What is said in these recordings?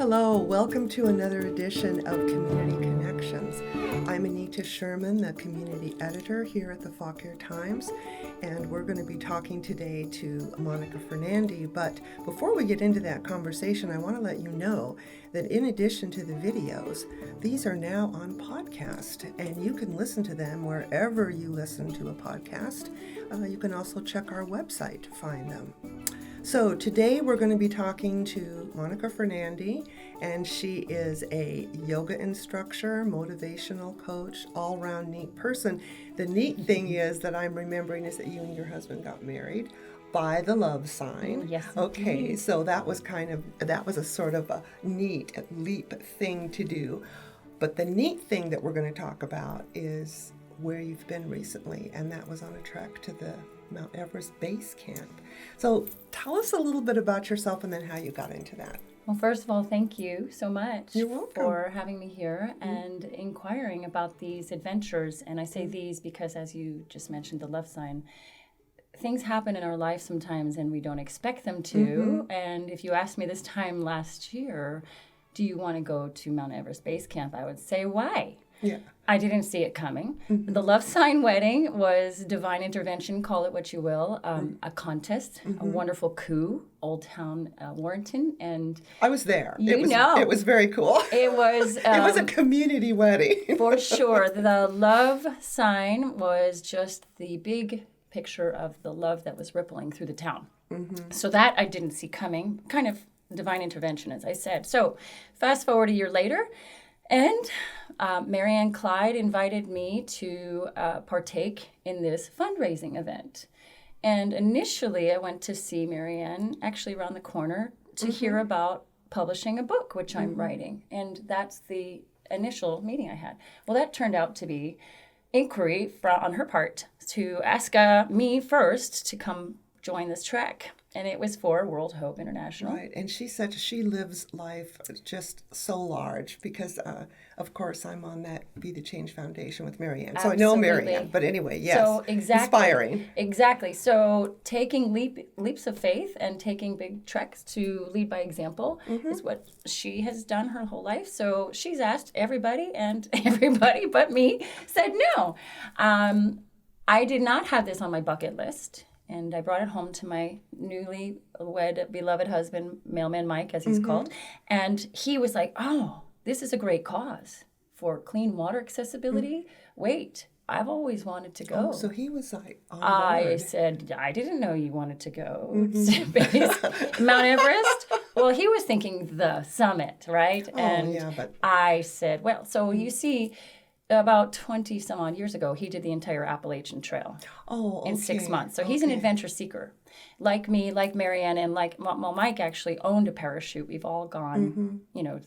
Hello, welcome to another edition of Community Connections. I'm Anita Sherman, the community editor here at the Fauquier Times, and we're going to be talking today to Monica Fernandi. But before we get into that conversation, I want to let you know that in addition to the videos, these are now on podcast, and you can listen to them wherever you listen to a podcast. You can also check our website to find them. So today we're going to be talking to Monica Fernandi, and she is a yoga instructor, motivational coach, all-around neat person. The neat thing is that I'm remembering is that you and your husband got married by the love sign. Yes. Okay, so that was a sort of a neat leap thing to do. But the neat thing that we're going to talk about is where you've been recently, and that was on a trek to the Mount Everest Base Camp. So tell us a little bit about yourself and then how you got into that. Well, first of all, thank you so much You're welcome. for having me here and inquiring about these adventures. And I say these because, as you just mentioned, the love sign, things happen in our life sometimes and we don't expect them to. And if you asked me this time last year, do you want to go to Mount Everest Base Camp? I would say, why? Yeah. I didn't see it coming. The love sign wedding was divine intervention, call it what you will, a contest, a wonderful coup, Old Town Warrenton, and I was there. It was very cool. it was It was a community wedding. for sure. The love sign was just the big picture of the love that was rippling through the town. So that I didn't see coming, kind of divine intervention, as I said. So fast forward a year later, and Marianne Clyde invited me to partake in this fundraising event. And initially, I went to see Marianne actually around the corner to hear about publishing a book, which I'm writing. And that's the initial meeting I had. Well, that turned out to be inquiry on her part to ask me first to come join this trek. And it was for World Hope International. Right, and she said she lives life just so large because, of course, I'm on that Be the Change Foundation with Marianne. So I know Marianne, but anyway, yes, so exactly, inspiring. Exactly. So taking leaps of faith and taking big treks to lead by example is what she has done her whole life. So she's asked everybody, and everybody but me said no. I did not have this on my bucket list. And I brought it home to my newly wed, beloved husband, Mailman Mike, as he's called. And he was like, oh, this is a great cause for clean water accessibility. Wait, I've always wanted to go. Oh, so he was like on I board. said, I didn't know you wanted to go to Mount Everest. Well, he was thinking the summit, right? But I said, well, so you see, about 20 some odd years ago, he did the entire Appalachian Trail in 6 months. So he's an adventure seeker. Like me, like Marianne, and like Mike actually owned a parachute. We've all gone,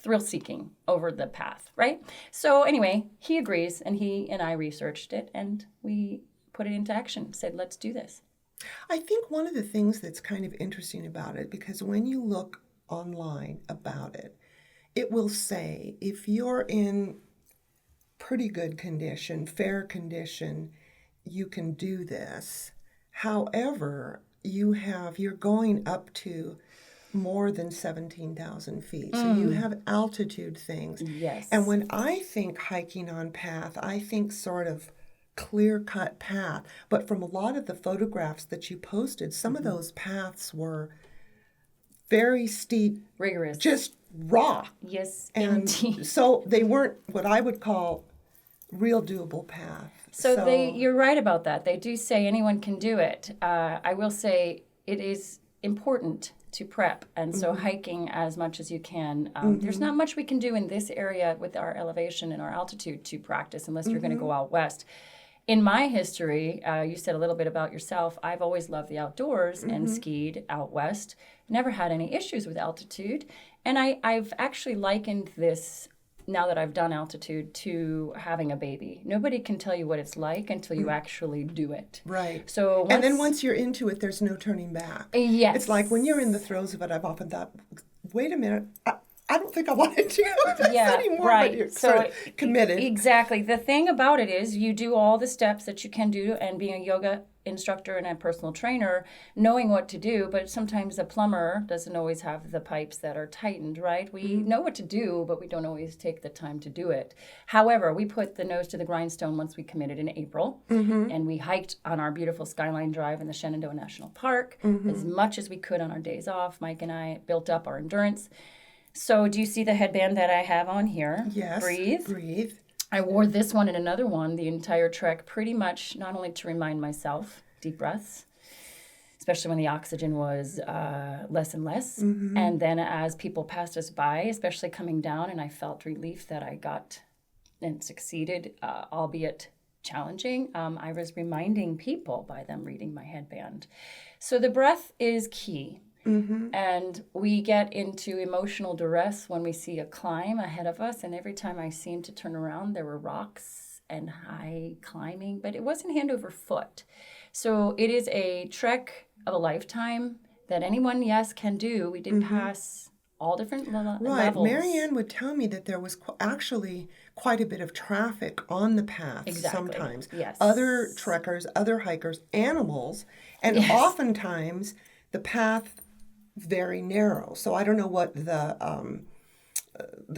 thrill seeking over the path, right? So anyway, he agrees, and he and I researched it, and we put it into action, said, let's do this. I think one of the things that's kind of interesting about it, because when you look online about it, it will say if you're in pretty good condition, fair condition, you can do this. However, you're going up to more than 17,000 feet. So you have altitude things. Yes. And when I think hiking on path, I think sort of clear-cut path. But from a lot of the photographs that you posted, some of those paths were very steep, Rigorous. just rock. Yes, And indeed. so they weren't what I would call real doable path. So you're right about that. They do say anyone can do it. I will say it is important to prep, and so hiking as much as you can. There's not much we can do in this area with our elevation and our altitude to practice unless you're going to go out west. In my history, you said a little bit about yourself. I've always loved the outdoors and skied out west. Never had any issues with altitude. And I've actually likened this, now that I've done altitude, to having a baby. Nobody can tell you what it's like until you actually do it. Right. So and then once you're into it, there's no turning back. Yes. It's like when you're in the throes of it, I've often thought, wait a minute, I don't think I want to do this anymore, right. but you're So sort of committed. Exactly. The thing about it is you do all the steps that you can do, and being a yoga instructor and a personal trainer knowing what to do, but sometimes a plumber doesn't always have the pipes that are tightened, right? We know what to do, but we don't always take the time to do it. However, we put the nose to the grindstone once we committed in April, and we hiked on our beautiful Skyline Drive in the Shenandoah National Park as much as we could on our days off. Mike and I built up our endurance. So do you see the headband that I have on here? Yes. Breathe. I wore this one and another one the entire trek, pretty much not only to remind myself, deep breaths, especially when the oxygen was less and less. And then as people passed us by, especially coming down, and I felt relief that I got and succeeded, albeit challenging, I was reminding people by them reading my headband. So the breath is key. And we get into emotional duress when we see a climb ahead of us. And every time I seemed to turn around, there were rocks and high climbing, but it wasn't hand over foot. So it is a trek of a lifetime that anyone, yes, can do. We did pass all different levels. Marianne would tell me that there was actually quite a bit of traffic on the path sometimes. Yes. Other trekkers, other hikers, animals, and oftentimes the path very narrow. So I don't know what the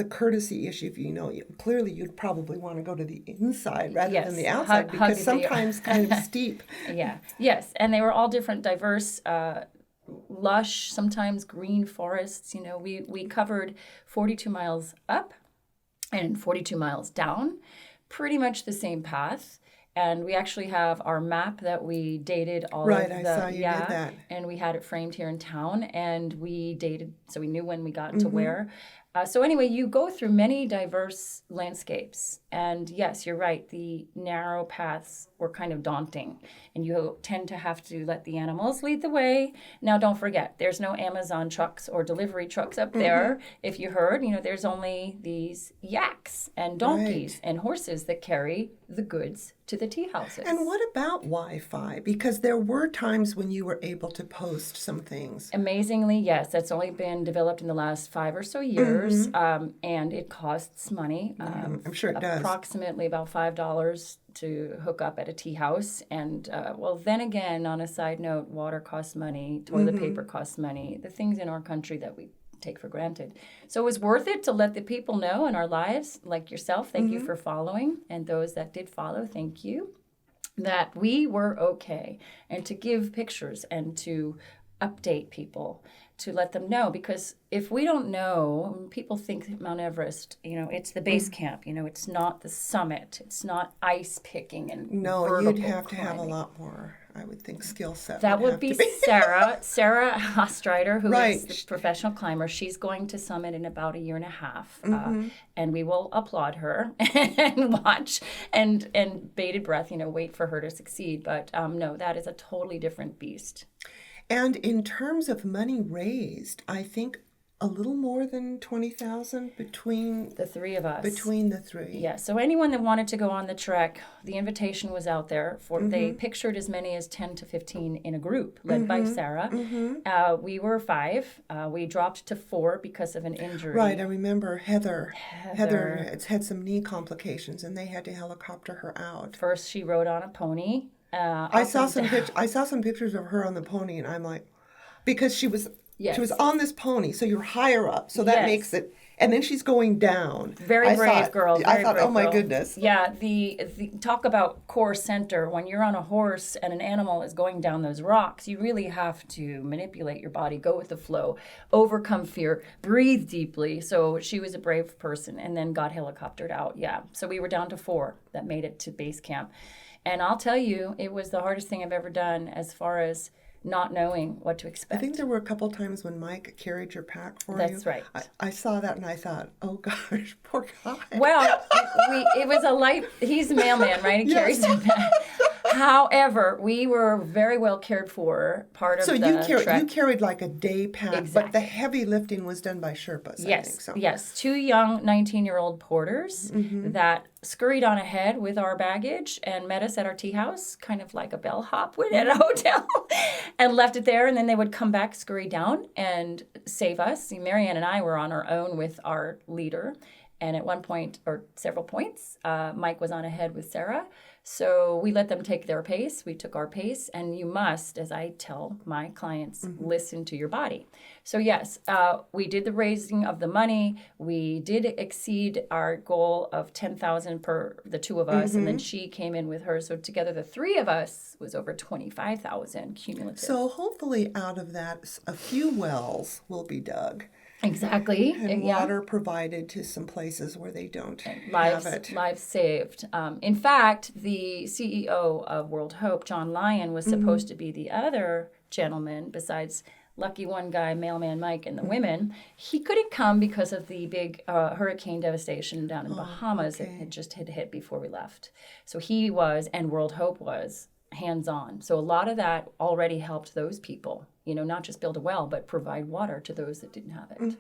courtesy issue, if clearly you'd probably want to go to the inside rather than the outside because sometimes kind of steep. Yes. And they were all different, diverse, lush, sometimes green forests. We covered 42 miles up and 42 miles down, pretty much the same path. And we actually have our map that we dated all of the... Right, I saw you did that. And we had it framed here in town, and we dated, so we knew when we got to where. So anyway, you go through many diverse landscapes. And yes, you're right, the narrow paths were kind of daunting. And you tend to have to let the animals lead the way. Now, don't forget, there's no Amazon trucks or delivery trucks up there. If you heard, there's only these yaks and donkeys and horses that carry the goods to the tea houses. And what about Wi-Fi? Because there were times when you were able to post some things. Amazingly, yes. That's only been developed in the last 5 or so years, and it costs money. I'm sure it does. Approximately about $5 to hook up at a tea house. And, then again, on a side note, water costs money, toilet paper costs money, the things in our country that we take for granted. So it was worth it to let the people know in our lives, like yourself, thank you for following, and those that did follow, thank you, that we were okay, and to give pictures and to update people, to let them know, because if we don't know, people think Mount Everest, it's the base camp, it's not the summit, it's not ice picking and you'd have to have a lot more, I would think, skill set. That would be Sarah Ostreider, who is the professional climber. She's going to summit in about a year and a half, and we will applaud her and watch and bated breath, wait for her to succeed. But no, that is a totally different beast. And in terms of money raised, I think a little more than $20,000 between the three of us. Between the three. Yeah. So anyone that wanted to go on the trek, the invitation was out there. They pictured as many as 10 to 15 in a group, led by Sarah. We were 5. We dropped to 4 because of an injury. Right. I remember Heather had some knee complications, and they had to helicopter her out. First, she rode on a pony. I saw some pictures of her on the pony, and I'm like, because she was on this pony, so you're higher up, so that makes it. And then she's going down. Very brave girl. I thought, oh my goodness. Yeah, the talk about core center. When you're on a horse and an animal is going down those rocks, you really have to manipulate your body, go with the flow, overcome fear, breathe deeply. So she was a brave person, and then got helicoptered out. Yeah, so we were down to 4 that made it to base camp. And I'll tell you, it was the hardest thing I've ever done as far as not knowing what to expect. I think there were a couple times when Mike carried your pack for you. That's right. I saw that and I thought, oh gosh, poor guy. Well, it was he's a mailman, right? He carries the pack. However, we were very well cared for. Part of the trek. You carried like a day pack, but the heavy lifting was done by Sherpas. Yes, I think so. Yes. 2 young 19-year-old porters that scurried on ahead with our baggage and met us at our tea house, kind of like a bellhop would at a hotel, and left it there. And then they would come back, scurry down, and save us. Marianne and I were on our own with our leader. And at one point, or several points, Mike was on ahead with Sarah. So we let them take their pace. We took our pace. And you must, as I tell my clients, listen to your body. So yes, we did the raising of the money. We did exceed our goal of 10,000 per the two of us. And then she came in with her. So together, the three of us was over 25,000 cumulative. So hopefully out of that, a few wells will be dug. Exactly. And Yeah. water provided to some places where they don't Lives, have it. lives saved. In fact, the CEO of World Hope, John Lyon, was supposed to be the other gentleman besides lucky one guy, Mailman Mike, and the women. He couldn't come because of the big hurricane devastation down in Bahamas. okay. It had just hit before we left. So he was, and World Hope was, hands-on. So a lot of that already helped those people, not just build a well, but provide water to those that didn't have it.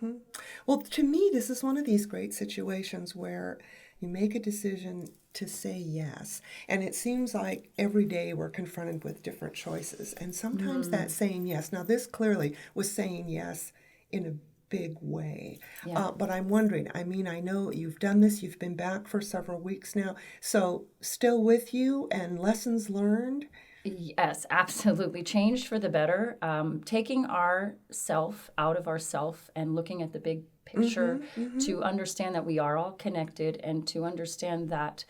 Well, to me, this is one of these great situations where you make a decision to say yes. And it seems like every day we're confronted with different choices. And sometimes that saying yes. Now, this clearly was saying yes in a big way. Yeah. But I'm wondering, I know you've done this, you've been back for several weeks now. So still with you and lessons learned? Yes, absolutely. Changed for the better. Taking our self out of ourself and looking at the big picture to understand that we are all connected and to understand that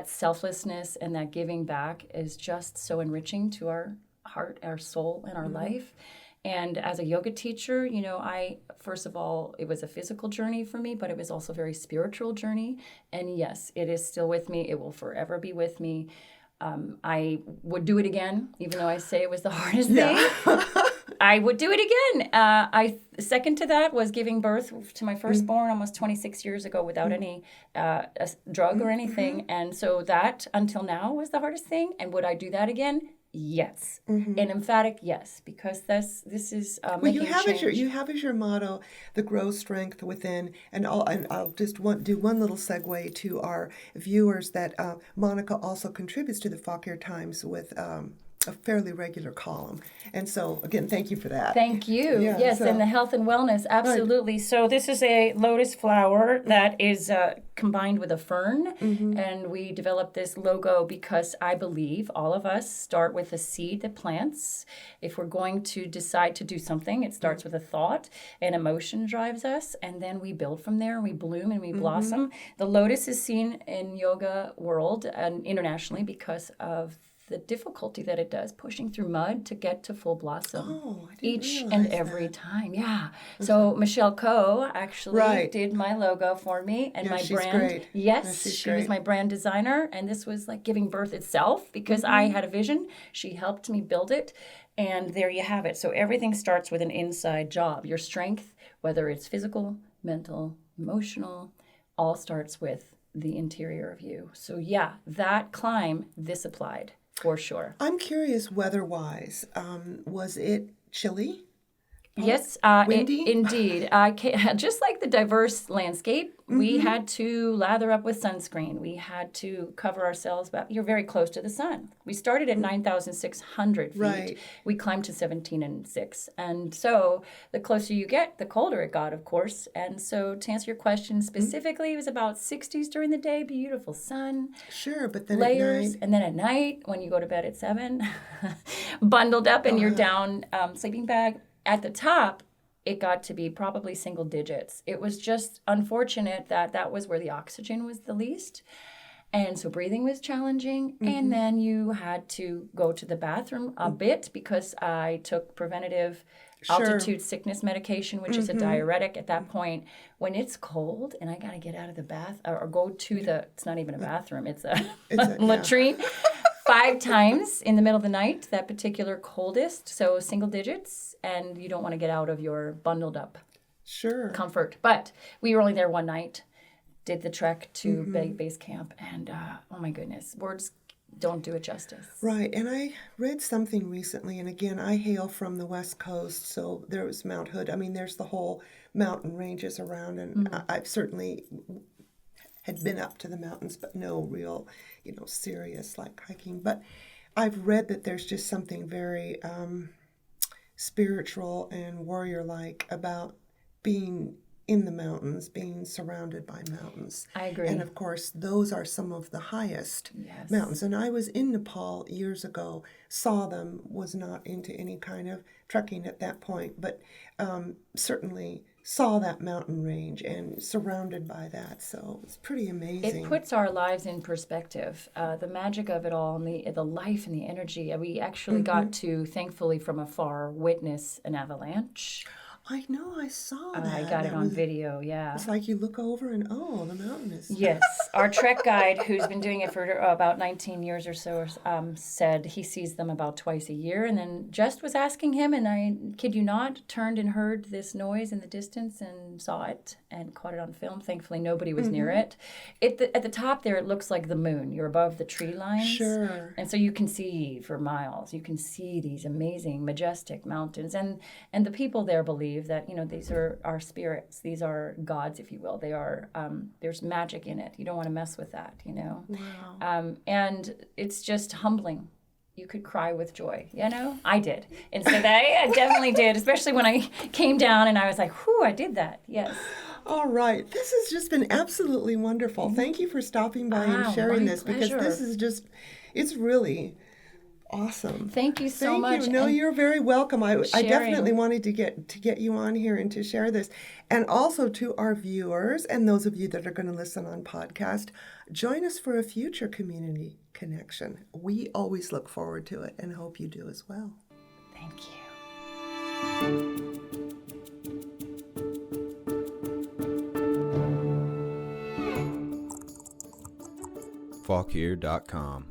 selflessness and that giving back is just so enriching to our heart, our soul, and our life. And as a yoga teacher, first of all, it was a physical journey for me, but it was also a very spiritual journey. And yes, it is still with me. It will forever be with me. I would do it again, even though I say it was the hardest thing. I would do it again. Second to that was giving birth to my firstborn almost 26 years ago without any drug or anything. And so that, until now, was the hardest thing. And would I do that again? Yes, an emphatic yes, because this is making a change. You have as your motto the grow strength within, and I'll just do one little segue to our viewers that Monica also contributes to the Fauquier Times with a fairly regular column, and so again, thank you for that. Thank you. Yeah, yes, and the health and wellness, absolutely. Right. So this is a lotus flower that is combined with a fern, and we developed this logo because I believe all of us start with a seed that plants. If we're going to decide to do something, it starts with a thought, and emotion drives us, and then we build from there, and we bloom and we blossom. The lotus is seen in yoga world and internationally because of the difficulty that it does pushing through mud to get to full blossom each and every time. Yeah. So Michelle Coe actually did my logo for me and my brand. Great. Yes, she was my brand designer, and this was like giving birth itself because I had a vision. She helped me build it, and there you have it. So everything starts with an inside job. Your strength, whether it's physical, mental, emotional, all starts with the interior of you. So yeah, that climb, this applied. For sure. I'm curious, weather-wise, was it chilly? Yes, windy? Indeed. Just like the diverse landscape, we had to lather up with sunscreen. We had to cover ourselves, but you're very close to the sun. We started at 9,600 feet. Right. We climbed to 17,600. And so the closer you get, the colder it got, of course. And so to answer your question specifically, it was about 60s during the day, beautiful sun. Sure, but then layers, at night. and then at night, when you go to bed at 7, bundled up in your down sleeping bag, at the top, it got to be probably single digits. It was just unfortunate that was where the oxygen was the least. And so breathing was challenging. And then you had to go to the bathroom a bit because I took preventative altitude sickness medication, which is a diuretic at that point. When it's cold and I got to get out of the bath or go to it's not even a bathroom, it's a latrine. 5 times in the middle of the night, that particular coldest, so single digits, and you don't want to get out of your bundled up comfort. But we were only there one night, did the trek to base camp, and oh my goodness, words don't do it justice. Right, and I read something recently, and again, I hail from the West Coast, so there was Mount Hood. I mean, there's the whole mountain ranges around, and I've certainly had been up to the mountains, but no real, serious like hiking. But I've read that there's just something very spiritual and warrior-like about being in the mountains, being surrounded by mountains. I agree. And of course, those are some of the highest Yes. mountains. And I was in Nepal years ago, saw them, was not into any kind of trekking at that point, but certainly saw that mountain range and surrounded by that. So it's pretty amazing. It puts our lives in perspective. The magic of it all, and the life and the energy. We actually got to, thankfully from afar, witness an avalanche. I know, I saw that. I got it on video, yeah. It's like you look over and, oh, the mountain is... Yes. Our trek guide, who's been doing it for about 19 years or so, said he sees them about twice a year. And then just was asking him, and I kid you not, turned and heard this noise in the distance and saw it and caught it on film. Thankfully, nobody was near it. At the top there, it looks like the moon. You're above the tree lines. Sure. And so you can see for miles. You can see these amazing, majestic mountains. And the people there believe that, these are our spirits. These are gods, if you will. They are, there's magic in it. You don't want to mess with that, Wow. And it's just humbling. You could cry with joy, I did. And so I definitely did, especially when I came down and I was like, whew, I did that, yes. All right. This has just been absolutely wonderful. Thank you for stopping by and sharing this, because this is just, it's really awesome. Thank you so much. Thank you. No, you're very welcome. I definitely wanted to get you on here and to share this. And also to our viewers and those of you that are going to listen on podcast, join us for a future community connection. We always look forward to it and hope you do as well. Thank you. Fauquier.com